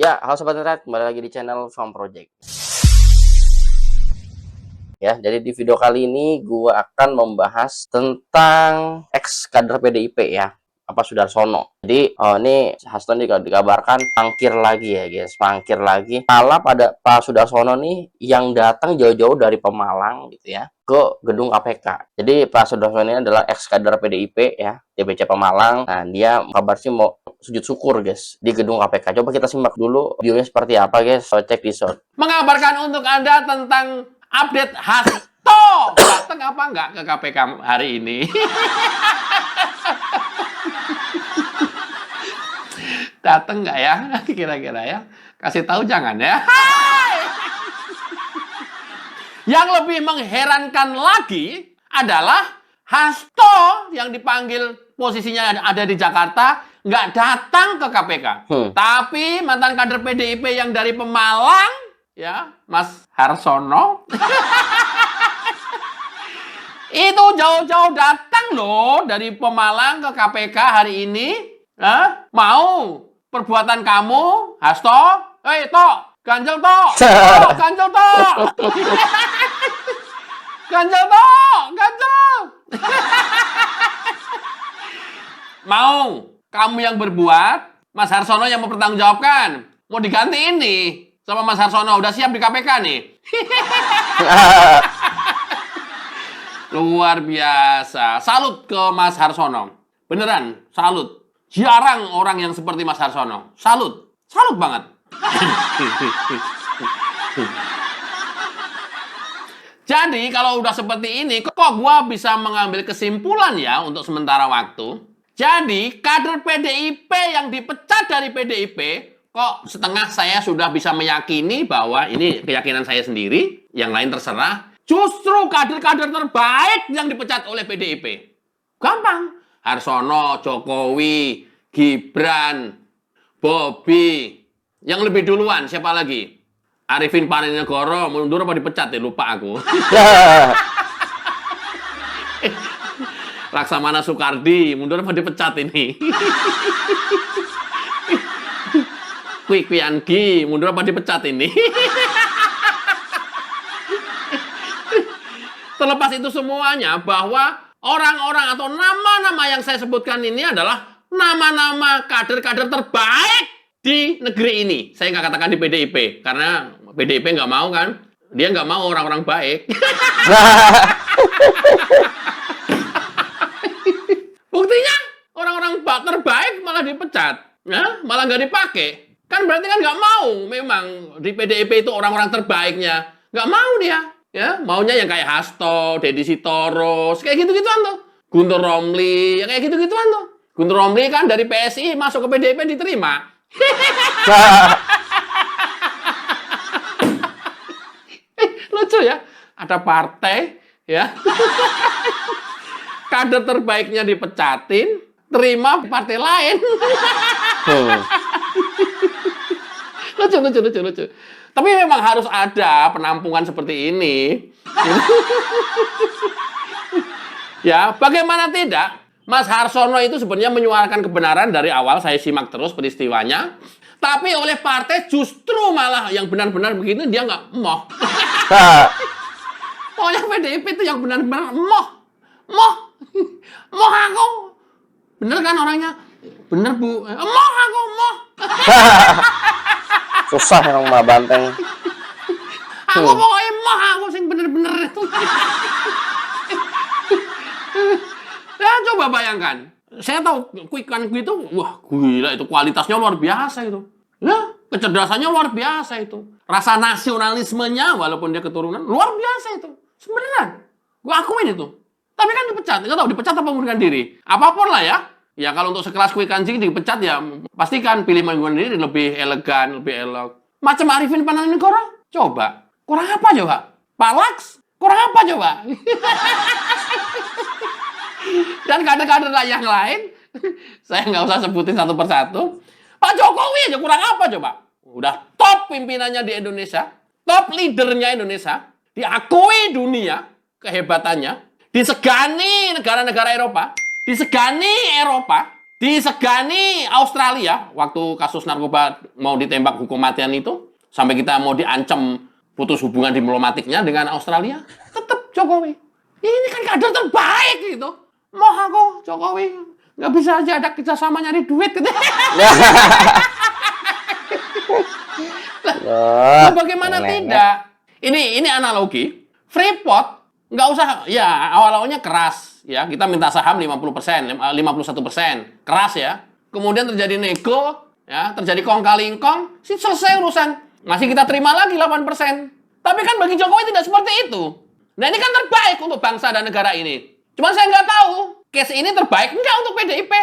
Ya, halo Sobat Internet, kembali lagi di channel Farm Project. Ya, jadi di video kali ini gua akan membahas tentang ex kader PDIP ya, Pak Sudarsono. Jadi, ini Hasto dikabarkan mangkir lagi ya guys, mangkir lagi. Malah pada Pak Sudarsono nih yang datang jauh-jauh dari Pemalang gitu ya, ke gedung KPK. Jadi Pak Sudarsono ini adalah ex kader PDIP ya, DPC Pemalang. Nah, dia kabar sih mau sujud syukur guys di gedung KPK. Coba kita simak dulu videonya seperti apa guys. So, cek di short. Mengabarkan untuk Anda tentang update Hasto. Datang apa enggak ke KPK hari ini? Datang enggak ya? Kira-kira ya? Kasih tahu jangan ya. Hai! Yang lebih mengherankan lagi adalah Hasto yang dipanggil posisinya ada di Jakarta nggak datang ke KPK. Tapi mantan kader PDIP yang dari Pemalang, ya, Mas Harsono, itu jauh-jauh datang loh dari Pemalang ke KPK hari ini. Mau perbuatan kamu, Hasto? Tok, ganjel tok, ganjel tok. Ganjel tok, ganjel. Mau kamu yang berbuat, Mas Harsono yang mempertanggungjawabkan. Mau diganti ini sama Mas Harsono, udah siap di KPK nih. Luar biasa. Salut ke Mas Harsono. Beneran, salut. Jarang orang yang seperti Mas Harsono. Salut. Salut banget. Jadi kalau udah seperti ini, kok gua bisa mengambil kesimpulan ya untuk sementara waktu. Jadi kader PDIP yang dipecat dari PDIP, kok setengah saya sudah bisa meyakini bahwa ini keyakinan saya sendiri, yang lain terserah. Justru kader-kader terbaik yang dipecat oleh PDIP. Gampang. Harsono, Jokowi, Gibran, Bobi. Yang lebih duluan siapa lagi? Arifin Parinegoro mundur apa dipecat ya? Lupa aku. Laksamana Soekardi mundur apa dipecat ini? Kwik Wiangi mundur apa dipecat ini? Terlepas itu semuanya, bahwa orang-orang atau nama-nama yang saya sebutkan ini adalah nama-nama kader-kader terbaik di negeri ini. Saya nggak katakan di PDIP, karena PDIP nggak mau kan. Dia nggak mau orang-orang baik. Buktinya, orang-orang terbaik malah dipecat. Ya? Malah nggak dipakai. Kan berarti kan nggak mau memang di PDIP itu orang-orang terbaiknya. Nggak mau dia. Ya, maunya yang kayak Hasto, Deddy Sitorus, kayak gitu-gituan tuh. Guntur Romli, ya kayak gitu-gituan tuh. Guntur Romli kan dari PSI masuk ke PDIP diterima. Lucu ya, ada partai ya. Kader terbaiknya dipecatin, terima partai lain. Lucu. Tapi memang harus ada penampungan seperti ini. Ya, bagaimana tidak? Mas Harsono itu sebenarnya menyuarakan kebenaran dari awal, saya simak terus peristiwanya. Tapi oleh partai justru malah yang benar-benar begini dia nggak moh. Pokoknya PDIP itu yang benar-benar moh aku. Bener kan orangnya? Bener bu. Moh aku. Susah yang Mbak Banteng. Aku pokoknya moh aku sing bener-bener itu. Ya coba bayangkan. Saya tahu Quick Wiangi itu, wah gila itu kualitasnya luar biasa itu. Ya, kecerdasannya luar biasa itu. Rasa nasionalismenya walaupun dia keturunan luar biasa itu. Sebenarnya gue akuin itu. Tapi kan dipecat, nggak tahu dipecat apa mengundurkan diri. Apapun lah ya. Ya kalau untuk sekelas Quick Wiangi dipecat ya pastikan pilih mengundurkan diri lebih elegan, lebih elok. Macam Arifin Parinegoro, coba. Kurang apa coba? Pak Laks, kurang apa coba? Dan kader-kader yang lain, saya nggak usah sebutin satu persatu. Pak Jokowi aja kurang apa coba? Udah top pimpinannya di Indonesia, top leadernya Indonesia, diakui dunia kehebatannya, disegani negara-negara Eropa, disegani Eropa, Disegani Australia waktu kasus narkoba mau ditembak hukum matian itu, sampai kita mau diancam putus hubungan diplomatiknya dengan Australia, tetap Jokowi. Ini kan kader terbaik gitu. Mau aku Jokowi nggak bisa aja ada kerjasama nyari duit gitu. Nah, bagaimana tidak? Ini analogi. Freeport nggak usah, ya awal-awalnya keras, ya kita minta saham 50%, 51%, keras ya. Kemudian terjadi nego, ya terjadi kong kali kong, selesai urusan. Masih kita terima lagi 8%. Tapi kan bagi Jokowi tidak seperti itu. Nah ini kan terbaik untuk bangsa dan negara ini. Cuman saya nggak tahu, case ini terbaik nggak untuk PDIP.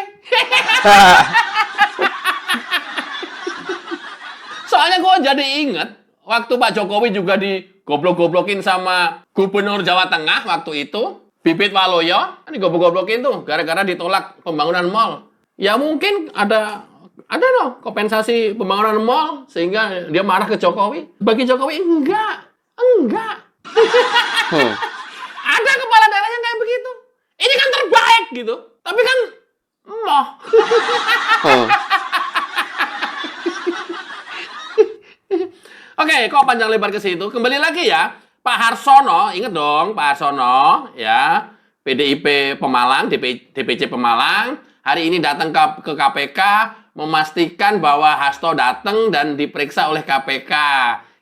Soalnya gue jadi inget, waktu Pak Jokowi juga digoblok-goblokin sama Gubernur Jawa Tengah waktu itu, Bibit Waluyo, kan digoblok-goblokin tuh, gara-gara ditolak pembangunan mall. Ya mungkin ada loh kompensasi pembangunan mall, sehingga dia marah ke Jokowi. Bagi Jokowi, enggak. Ada kepala daerahnya kayak begitu. Ini kan terbaik gitu. Tapi kan, moh. Oke, kok panjang lebar ke situ? Kembali lagi ya, Pak Harsono, inget dong Pak Harsono, ya, PDIP Pemalang, DPC Pemalang, hari ini datang ke KPK, memastikan bahwa Hasto datang dan diperiksa oleh KPK.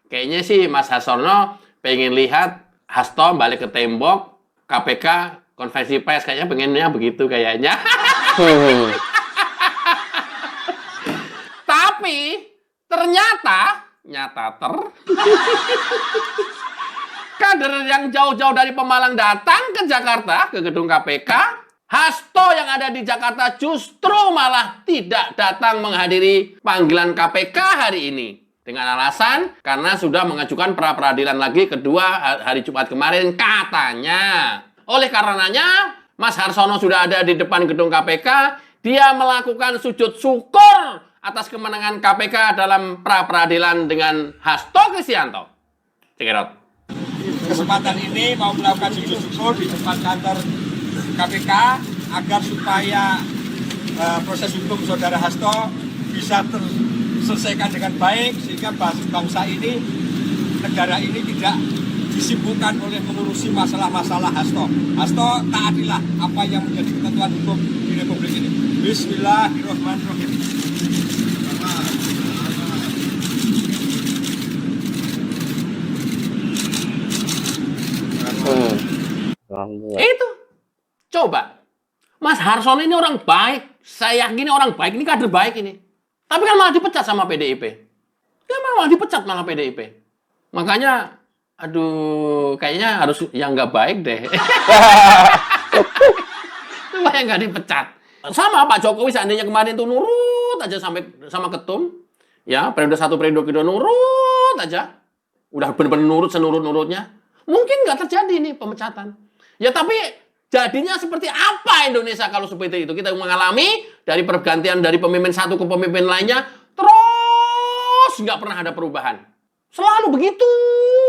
Kayaknya sih Mas Harsono pengen lihat Hasto balik ke tembok, KPK konversi pers, kayaknya pengennya begitu kayaknya. Tapi ternyata kader yang jauh-jauh dari Pemalang datang ke Jakarta, ke gedung KPK. Hasto yang ada di Jakarta justru malah tidak datang menghadiri panggilan KPK hari ini. Dengan alasan karena sudah mengajukan pra-peradilan lagi kedua hari Jumat kemarin katanya. Oleh karenanya, Mas Harsono sudah ada di depan gedung KPK. Dia melakukan sujud syukur atas kemenangan KPK dalam pra-peradilan dengan Hasto Kristianto. Cekirot. Kesempatan ini mau melakukan sujud syukur di depan kantor KPK agar supaya proses hukum saudara Hasto bisa terselesaikan dengan baik sehingga bangsa ini, negara ini tidak disibukkan oleh mengurusi masalah-masalah Hasto. Hasto taatilah apa yang menjadi ketentuan hukum di Republik ini. Bismillahirrahmanirrahim. Itu. Coba. Mas Harsono ini orang baik. Saya yakin ini orang baik. Ini kader baik ini. Tapi kan malah dipecat sama PDIP. Ya malah dipecat malah PDIP. Makanya, aduh, kayaknya harus yang nggak baik deh. Supaya nggak dipecat. Sama Pak Jokowi seandainya kemarin tuh nurut aja sampai sama ketum. Ya, periode 1, periode kedua nurut aja. Udah benar-benar nurut senurut-nurutnya. Mungkin nggak terjadi nih pemecatan. Ya tapi jadinya seperti apa Indonesia kalau seperti itu? Kita mengalami dari pergantian dari pemimpin satu ke pemimpin lainnya, terus nggak pernah ada perubahan. Selalu begitu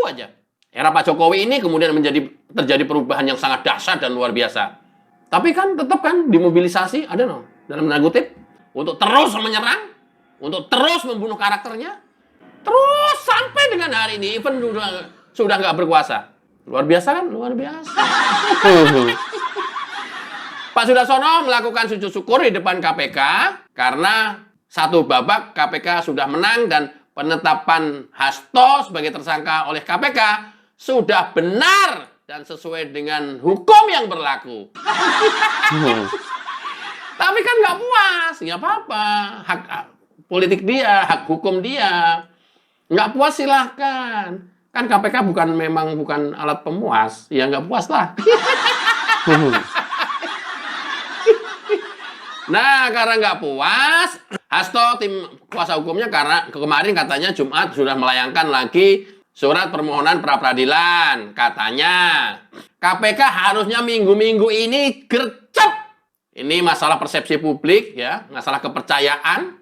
aja. Era Pak Jokowi ini kemudian terjadi perubahan yang sangat dahsyat dan luar biasa. Tapi kan tetap kan dimobilisasi, ada no, dalam tanda kutip, untuk terus menyerang, untuk terus membunuh karakternya, terus sampai dengan hari ini, even sudah nggak berkuasa. Luar biasa kan? Luar biasa. Pak Sudarsono melakukan sujud syukur di depan KPK karena satu babak KPK sudah menang dan penetapan Hasto sebagai tersangka oleh KPK sudah benar dan sesuai dengan hukum yang berlaku. Tapi kan nggak puas, nggak apa-apa. Hak politik dia, hak hukum dia. Nggak puas silahkan. Kan KPK memang bukan alat pemuas, ya nggak puas lah. Nah, karena nggak puas, Hasto tim kuasa hukumnya karena kemarin katanya Jumat sudah melayangkan lagi surat permohonan pra-peradilan. Katanya KPK harusnya minggu-minggu ini gercep. Ini masalah persepsi publik ya, masalah kepercayaan.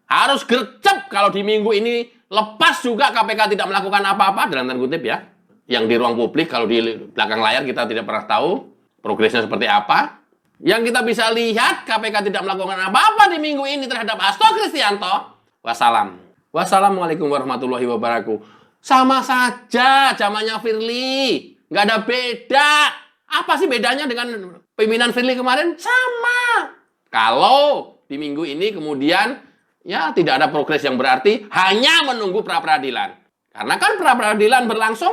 Harus gercep kalau di minggu ini lepas juga KPK tidak melakukan apa-apa dalam tanda kutip ya. Yang di ruang publik, kalau di belakang layar kita tidak pernah tahu progresnya seperti apa. Yang kita bisa lihat, KPK tidak melakukan apa-apa di minggu ini terhadap Hasto Kristianto. Wassalam. Wassalamualaikum warahmatullahi wabarakatuh. Sama saja zamannya Firly. Nggak ada beda. Apa sih bedanya dengan pimpinan Firly kemarin? Sama. Kalau di minggu ini kemudian ya tidak ada progres yang berarti, hanya menunggu pra-peradilan. Karena kan pra-peradilan berlangsung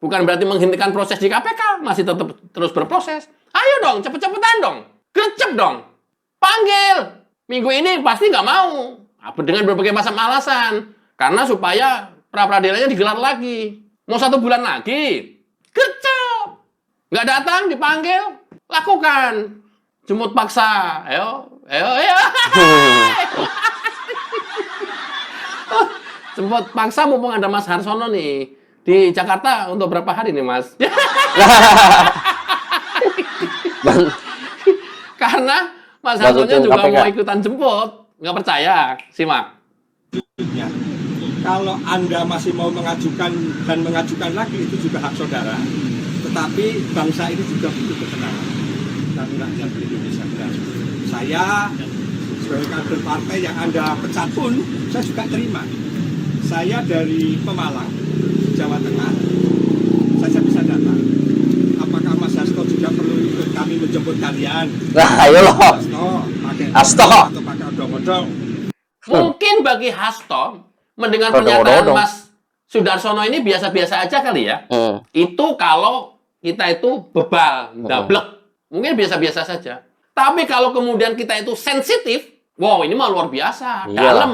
bukan berarti menghentikan proses di KPK, masih tetap terus berproses. Ayo dong, cepet-cepetan dong. Gercep dong. Panggil. Minggu ini pasti nggak mau. Dengan berbagai macam alasan. Karena supaya pra-peradilannya digelar lagi. Mau 1 bulan lagi. Gercep. Nggak datang, dipanggil. Lakukan. Jemput paksa. Ayo. Jemput paksa mumpung ada Mas Harsono nih. Di Jakarta untuk berapa hari nih, Mas? Karena Mas Harsono juga KPK. mau ikutan jemput. Nggak percaya. Simak. Kalau Anda masih mau mengajukan dan mengajukan lagi, itu juga hak saudara. Tetapi bangsa ini juga butuh ketenangan. Dan rakyat Indonesia. Saya sebagai kader partai yang Anda pecat pun, saya juga terima. Saya dari Pemalang, Jawa Tengah. Saya bisa datang. Apakah Mas Hasto juga perlu ikut kami menjemput kalian? Nah, ayo loh. Hasto, Hasto. atau pakai odong-odong? Mungkin bagi Hasto mendengar Odong-odong. pernyataan Mas Sudarsono ini biasa-biasa aja kali ya. Itu kalau kita itu bebal, dablek. Mungkin biasa-biasa saja. Tapi kalau kemudian kita itu sensitif, wow ini mah luar biasa, Iyalah. dalam.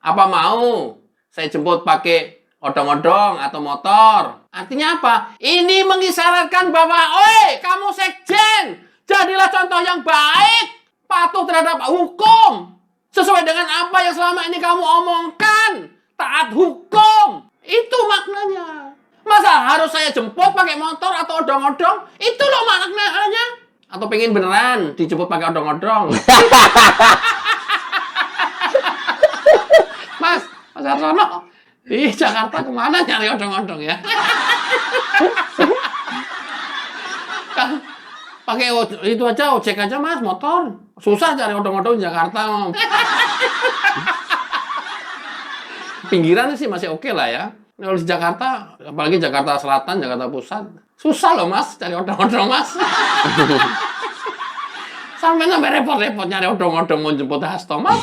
Apa mau saya jemput pakai odong-odong atau motor? Artinya apa? Ini mengisyaratkan bahwa, oi kamu sekjen, jadilah contoh yang baik, patuh terhadap hukum, sesuai dengan apa yang selama ini kamu omongkan, taat hukum. Itu maknanya. Masa harus saya jemput pakai motor atau odong-odong? Itu loh maknanya. Atau pengen beneran dijemput pakai odong-odong? Mas Harsono di Jakarta kemana nyari odong-odong ya? Kan pakai itu aja, ojek aja Mas, motor. Susah cari odong-odong di Jakarta. Pinggiran sih masih oke lah ya. Kalau di Jakarta, apalagi Jakarta Selatan, Jakarta Pusat, susah loh Mas cari odong-odong Mas. Sampai repot-repot nyari odong-odong mau jemput Hasto Mas.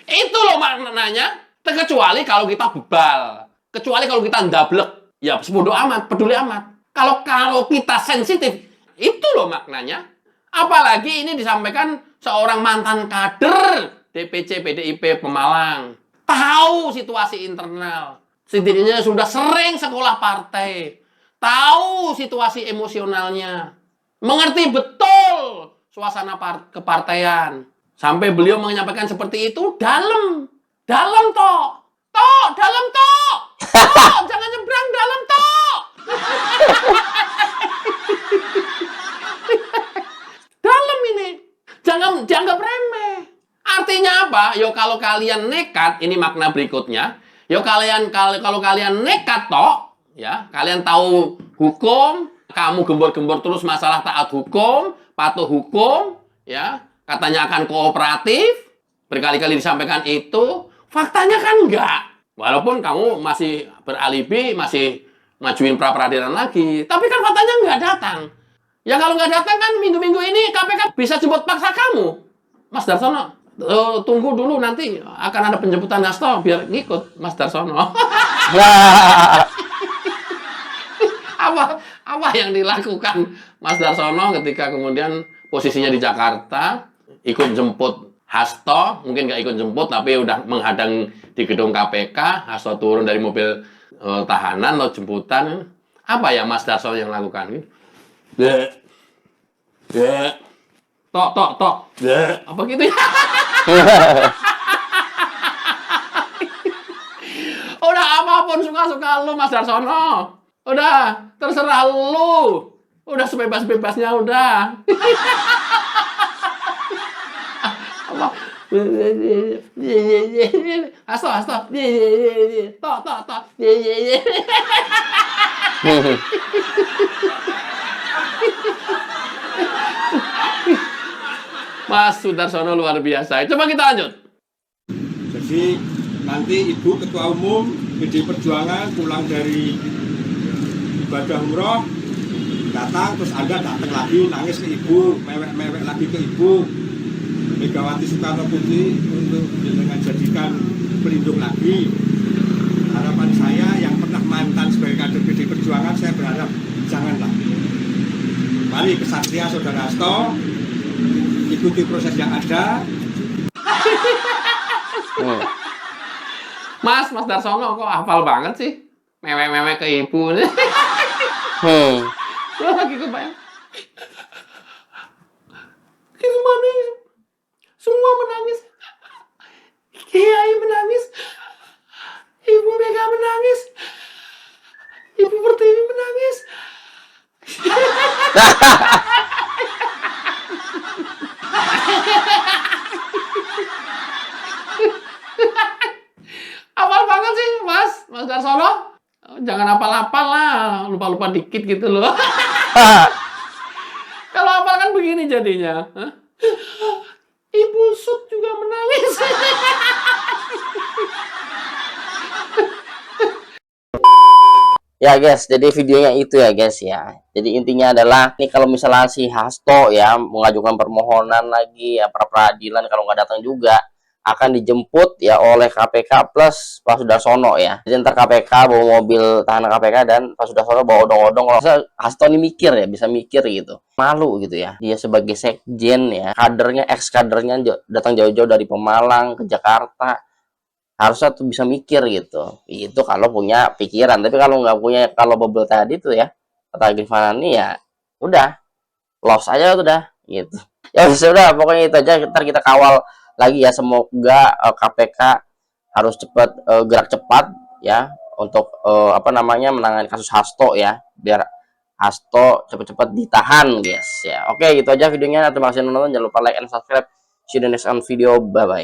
Itu loh maknanya. Kecuali kalau kita bebal. Kecuali kalau kita ndablek. Ya sebodoh amat, peduli amat. Kalau kita sensitif, itu loh maknanya. Apalagi ini disampaikan seorang mantan kader DPC PDIP Pemalang. Tahu situasi internal. Setidaknya sudah sering sekolah partai. Tahu situasi emosionalnya. Mengerti betul suasana kepartaian. Sampai beliau menyampaikan seperti itu dalam. Dalam toh. Toh, dalam toh. Toh, jangan nyebrang dalam toh. Dalam ini. Jangan dianggap remeh. Artinya apa? Yo kalau kalian nekat, ini makna berikutnya. Yo kalau kalian nekat toh, ya, kalian tahu hukum, kamu gembor-gembor terus masalah taat hukum, patuh hukum, ya, katanya akan kooperatif, berkali-kali disampaikan itu, faktanya kan enggak. Walaupun kamu masih beralibi, masih majuin pra-peradilan lagi, tapi kan faktanya enggak datang. Ya kalau nggak datang kan minggu-minggu ini KPK bisa jemput paksa kamu. Mas Darsono, tunggu dulu nanti akan ada penjemputan Hasto biar ngikut Mas Darsono. apa yang dilakukan Mas Darsono ketika kemudian posisinya di Jakarta ikut jemput Hasto, mungkin nggak ikut jemput tapi udah menghadang di gedung KPK, Hasto turun dari mobil tahanan atau jemputan. Apa ya Mas Darsono yang lakukan? Tok. Apa gitu ya? Udah apapun suka-suka lu Mas Darsono. Udah terserah lu. Udah sebebas-bebasnya udah. Apa? Hasto, Hasto. Tok, tok, tok. Mas Sudarsono luar biasa. Coba kita lanjut. Jadi nanti Ibu Ketua Umum PDI Perjuangan pulang dari ibadah umroh, datang, terus Anda datang lagi, nangis ke Ibu, mewek-mewek lagi ke Ibu. Megawati Soekarno Putri untuk dengan jadikan pelindung lagi. Harapan saya yang pernah mantan sebagai kader PDI Perjuangan, saya berharap janganlah. Mari kesatria Saudara Hasto, ikuti proses yang ada. Mas Darsono kok hafal banget sih? Mewek-mewek ke ibu. Lo lagi kebayang. Kita menangis. Semua menangis. Kiai menangis. Ibu Mega menangis. Ibu Pertiwi menangis. Hafal banget sih, Mas Darsono. Jangan hafal-hafal lah, lupa-lupa dikit gitu loh. Kalau hafal kan begini jadinya. Hah? Ibu Sud juga menangis. Ya guys, jadi videonya itu ya guys ya. Jadi intinya adalah ini kalau misalnya si Hasto ya mengajukan permohonan lagi ya pra peradilan, kalau nggak datang juga akan dijemput ya oleh KPK plus Pak Sudarsono ya. Jadi ntar KPK bawa mobil tahanan KPK dan Pak Sudarsono bawa odong-odong. Kalau Hasto ini mikir ya, bisa mikir gitu. Malu gitu ya. Dia sebagai sekjen ya, kadernya, ex kadernya datang jauh-jauh dari Pemalang ke Jakarta. Harusnya tuh bisa mikir gitu. Itu kalau punya pikiran. Tapi kalau nggak punya, kalau bubble tadi tuh ya, kata Gimana nih ya, udah loss aja udah gitu. Ya sudah, pokoknya itu aja. Ntar kita kawal lagi ya, semoga KPK harus cepat gerak cepat ya untuk apa namanya menangani kasus Hasto ya, biar Hasto cepet-cepet ditahan guys ya. Oke, gitu aja videonya. Terima kasih nonton, jangan lupa like and subscribe. See you in the next video, bye bye.